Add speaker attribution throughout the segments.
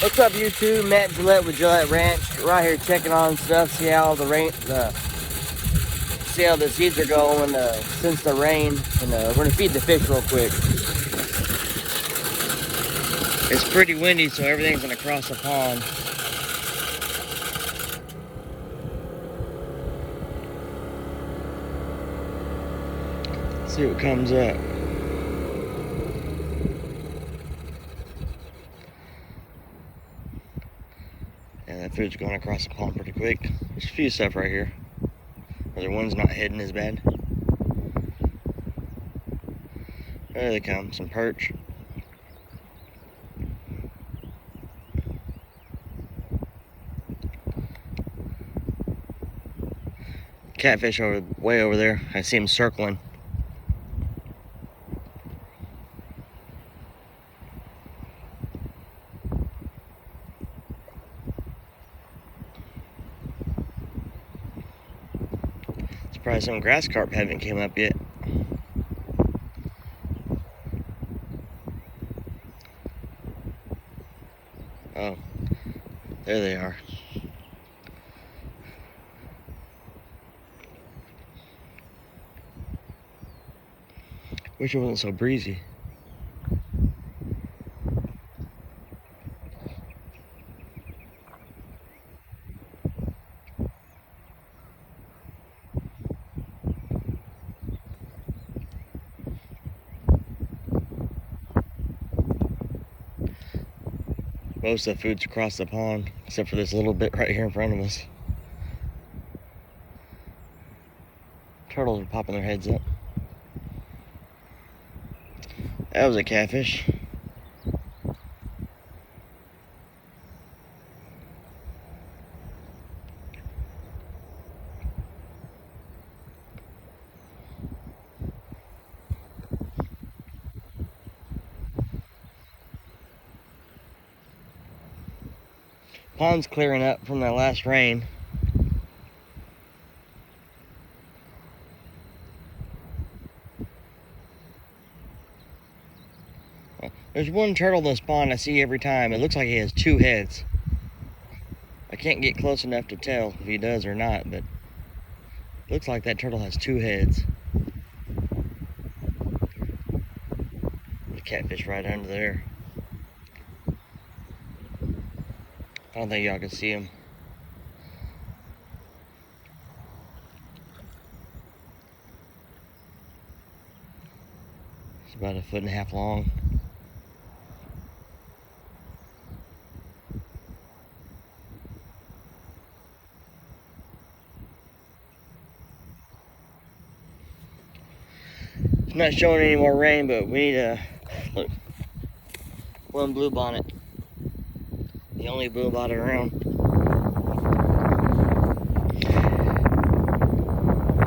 Speaker 1: What's up, YouTube? Matt Gillette with Gillette-Ranch. Right here checking on stuff, see how the seeds are going since the rain, and we're gonna feed the fish real quick. It's pretty windy, so everything's gonna cross the pond. Let's see what comes up. And that food's going across the pond pretty quick. There's a few stuff right here. The one's not hidden as bad. There they come, some perch. Catfish way over there. I see him circling. Surprised some grass carp haven't came up yet. Oh, there they are. Wish it wasn't so breezy. Most of the food's across the pond, except for this little bit right here in front of us. Turtles are popping their heads up. That was a catfish. Pond's clearing up from that last rain. There's one turtle in this pond I see every time. It looks like he has two heads. I can't get close enough to tell if he does or not, but it looks like that turtle has two heads. The catfish right under there. I don't think y'all can see him. It's about 1.5 feet long. It's not showing any more rain, but we need look, one bluebonnet. The only bluebonnet around.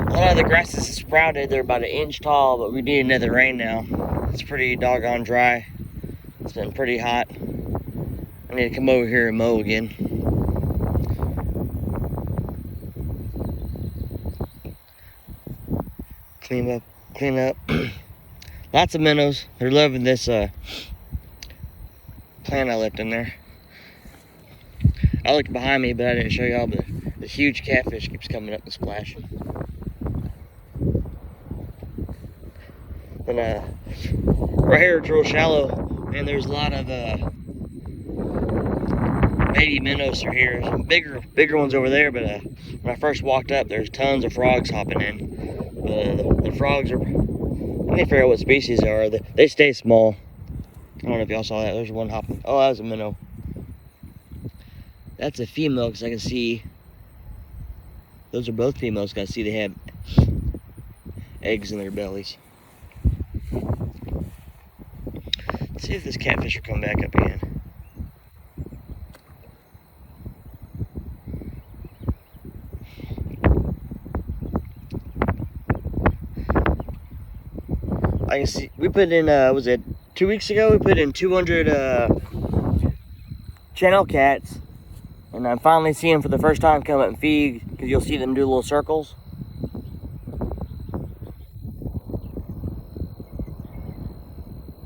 Speaker 1: A lot of the grasses have sprouted. They're about 1 inch tall, but we need another rain now. It's pretty doggone dry. It's been pretty hot. I need to come over here and mow again. Clean up. Lots of minnows. They're loving this plant I left in there. I looked behind me, but I didn't show y'all, but the huge catfish keeps coming up and splashing. And right here it's real shallow, and there's a lot of baby minnows through here. Some bigger ones over there, but when I first walked up, there's tons of frogs hopping in. The frogs are, I can't figure out what species they are. They stay small. I don't know if y'all saw that. There's one hopping. Oh, that was a minnow. That's a female, because I can see those are both females, because I see they have eggs in their bellies. Let's see if this catfish will come back up again. I can see we put in was it 2 weeks ago? We put in 200 channel cats. And I'm finally seeing them for the first time come up and feed, because you'll see them do little circles.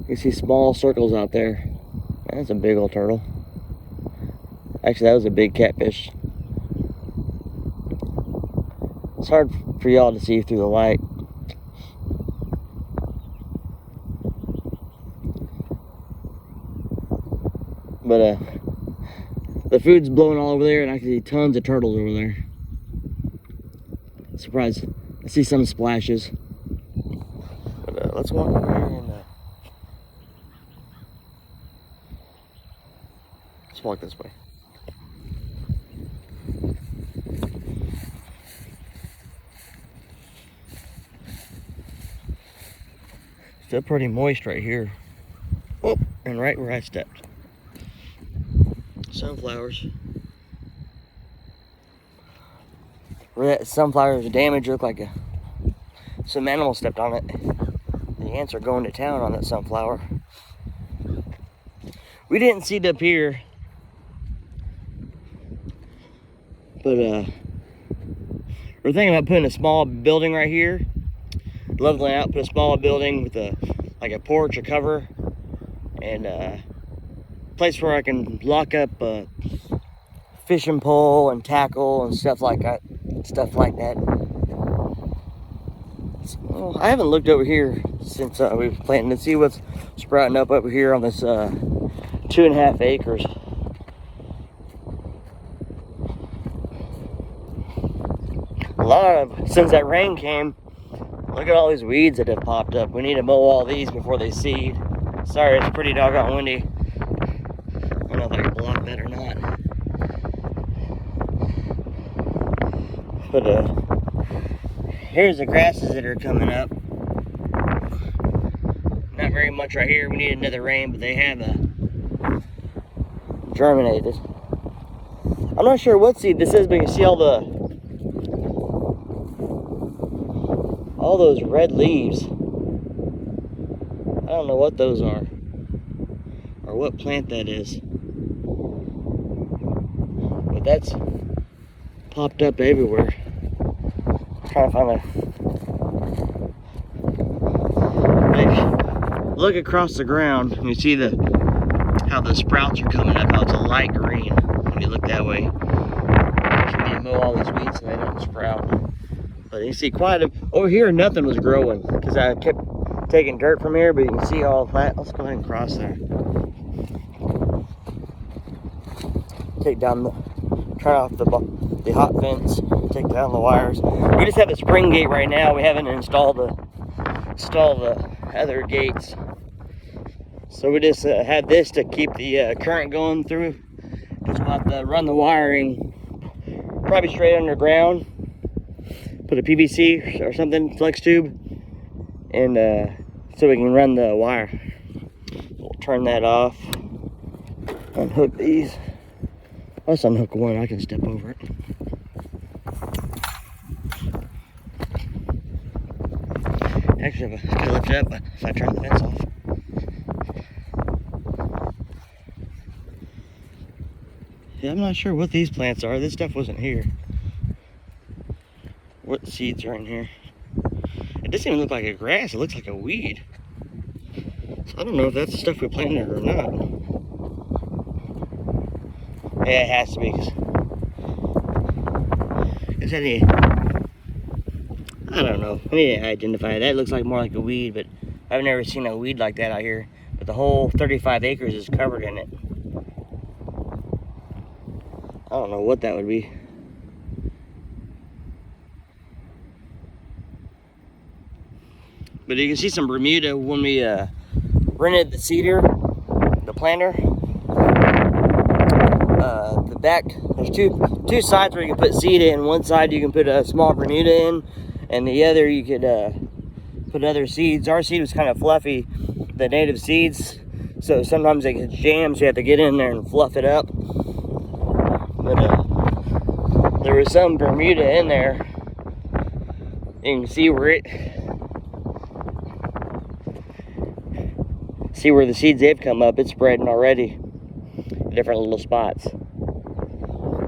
Speaker 1: You see small circles out there. That's a big old turtle. Actually, that was a big catfish. It's hard for y'all to see through the light. But the food's blowing all over there, and I can see tons of turtles over there. Surprised. I see some splashes. But let's walk over here and let's walk this way. Still pretty moist right here. Oh, and right where I stepped. Sunflowers. Where that sunflower is damaged, look like some animal stepped on it. The ants are going to town on that sunflower. We didn't seed up here, but we're thinking about putting a small building right here. Leveling out, put a small building with like a porch, a cover, and a place where I can lock up a fishing pole and tackle and stuff like that. So, I haven't looked over here since we've planted to see what's sprouting up over here on this 2.5 acres. Since that rain came, look at all these weeds that have popped up. We need to mow all these before they seed. Sorry, it's pretty doggone windy. I don't know if I can block that or not. But here's the grasses that are coming up. Not very much right here. We need another rain, but they have germinated. I'm not sure what seed this is, but you can see all those red leaves. I don't know what those are or what plant that is, but that's popped up everywhere. I'm trying to find look across the ground and you see how the sprouts are coming up, how it's a light green when you look that way. So you need to mow all these weeds so they don't sprout. But you see over here nothing was growing because I kept taking dirt from here, but you can see all that. Let's go ahead and cross there. Turn off the hot fence, take down the wires. We just have a spring gate right now. We haven't installed the other gates. So we just had this to keep the current going through. Just about to run the wiring probably straight underground. Put a PVC or something, flex tube, and so we can run the wire. We'll turn that off, unhook these. Let's unhook one, I can step over it. Actually, if I lift it up, but if I turn the fence off. Yeah, I'm not sure what these plants are. This stuff wasn't here. What seeds are in here? It doesn't even look like a grass, it looks like a weed. So I don't know if that's the stuff we planted or not. Yeah, it has to be. Is that I don't know. I need to identify it. That looks like more like a weed, but I've never seen a weed like that out here. But the whole 35 acres is covered in it. I don't know what that would be. But you can see some Bermuda when we rented the seeder, the planter. The back, there's two sides where you can put seed in. One side you can put a small Bermuda in, and the other you could put other seeds. Our seed was kind of fluffy, the native seeds, so sometimes they get jammed, so you have to get in there and fluff it up. But there was some Bermuda in there. You can see where the seeds have come up. It's spreading already, different little spots.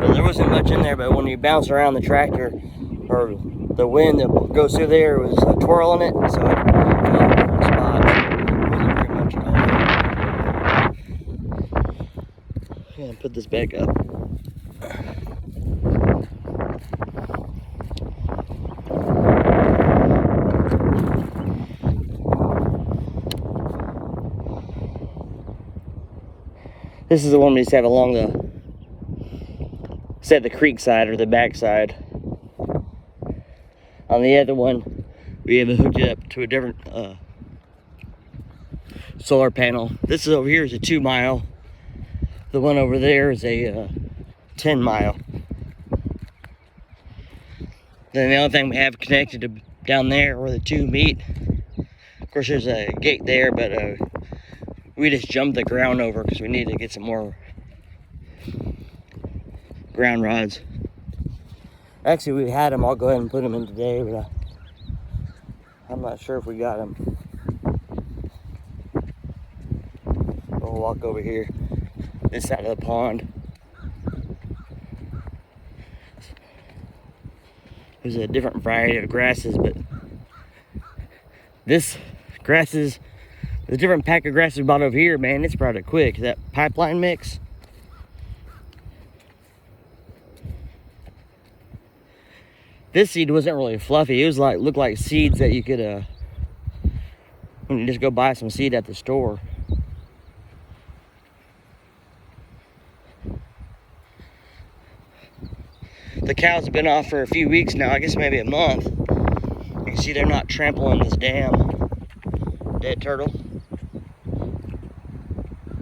Speaker 1: But there wasn't much in there, but when you bounce around the tractor, or the wind that goes through there was twirling it, so it fell in different spots. It wasn't very much at all. Yeah, put this back up. This is the one we just have along the, say, the creek side or the back side. On the other one, we have it hooked up to a different solar panel. This is over here is a 2 mile. The one over there is a 10 mile. Then the other thing we have connected to down there where the two meet. Of course, there's a gate there, but we just jumped the ground over because we need to get some more ground rods. Actually, we had them. I'll go ahead and put them in today, but I'm not sure if we got them. We'll walk over here, this side of the pond. There's a different variety of grasses, but this grasses, the different pack of grasses we bought over here, man, it's sprouted quick. That pipeline mix. This seed wasn't really fluffy. It was like, looked like seeds that you could, when you just go buy some seed at the store. The cows have been off for a few weeks now, I guess maybe a month. You can see they're not trampling this damn dead turtle.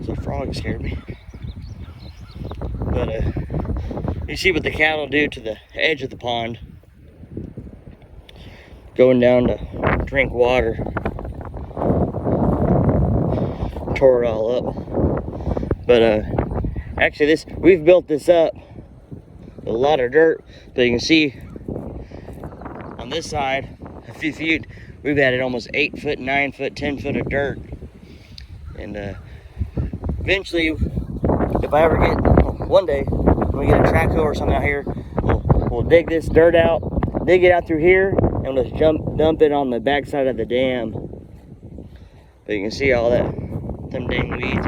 Speaker 1: So a frog scared me. But you see what the cattle do to the edge of the pond. Going down to drink water. Tore it all up. But actually we've built this up with a lot of dirt, but you can see on this side, a few feet, we've added almost 8 foot, 9 foot, 10 foot of dirt. And eventually, if I ever get, one day, when we get a track hoe or something out here, we'll dig this dirt out, dig it out through here, and we'll just dump it on the back side of the dam. But you can see all that, them dang weeds.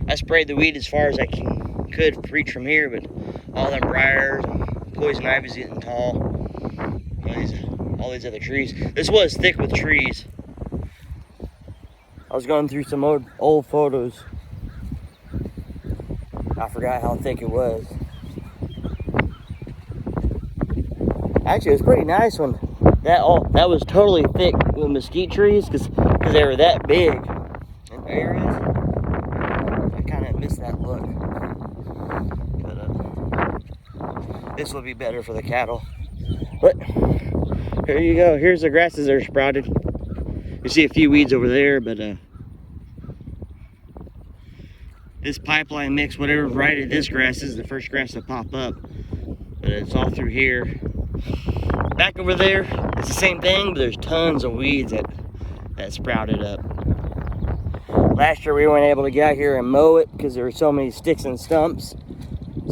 Speaker 1: I sprayed the weed as far as I could reach from here, but all them briars and poison ivy's getting tall. All these other trees. This was thick with trees. I was going through some old photos. I forgot how thick it was. Actually, it was pretty nice when that was totally thick with mesquite trees because they were that big in areas. I kind of missed that look. This will be better for the cattle. But here you go. Here's the grasses that are sprouted. You see a few weeds over there, but this pipeline mix, whatever variety of this grass is, the first grass to pop up. But it's all through here. Back over there, it's the same thing, but there's tons of weeds that sprouted up. Last year we weren't able to get out here and mow it because there were so many sticks and stumps.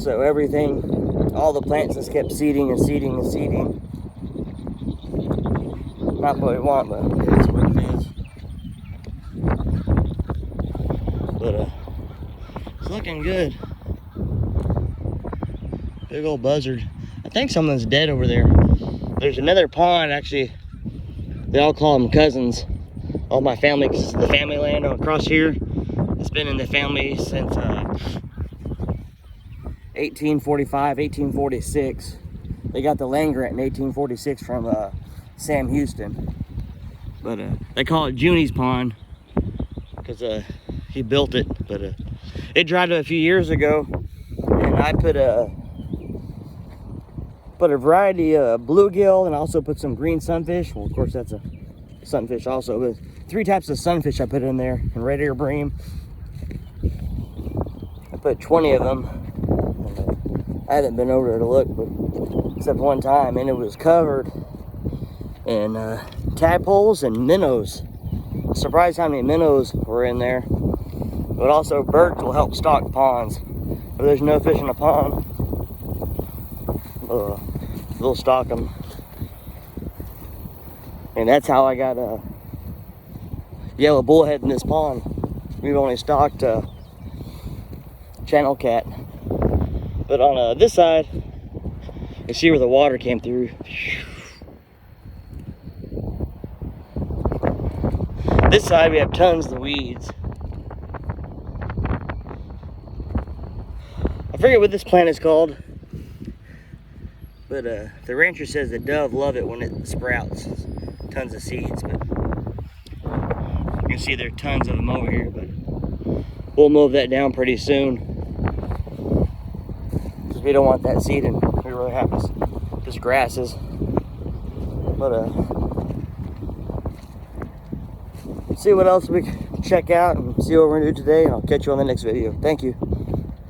Speaker 1: So everything, all the plants just kept seeding and seeding and seeding. Not what we want, but it's what it is. But it's looking good. Big old buzzard. I think someone's dead over there. There's another pond, actually. They all call them cousins. All my family, the family land across here, it's been in the family since 1845, 1846. They got the land grant in 1846 from Sam Houston. But they call it Junie's Pond because he built it. But it dried up a few years ago, and I put a variety of bluegill and also put some green sunfish. Well, of course, that's a sunfish also, but 3 types of sunfish I put in there, and red ear bream. I put 20 of them. I haven't been over there to look, but except one time, and it was covered in tadpoles and minnows. Surprised how many minnows were in there. But also birds will help stock ponds. If there's no fish in a pond, they'll stock them. And that's how I got a yellow bullhead in this pond. We've only stocked channel cat. But on this side, you see where the water came through. This side we have tons of weeds. I forget what this plant is called, but the rancher says the dove love it when it sprouts. Tons of seeds, but you can see there are tons of them over here, but we'll move that down pretty soon because we don't want that seeding. We really have this grasses. But see what else we can check out and see what we're gonna do today, and I'll catch you on the next video. Thank you.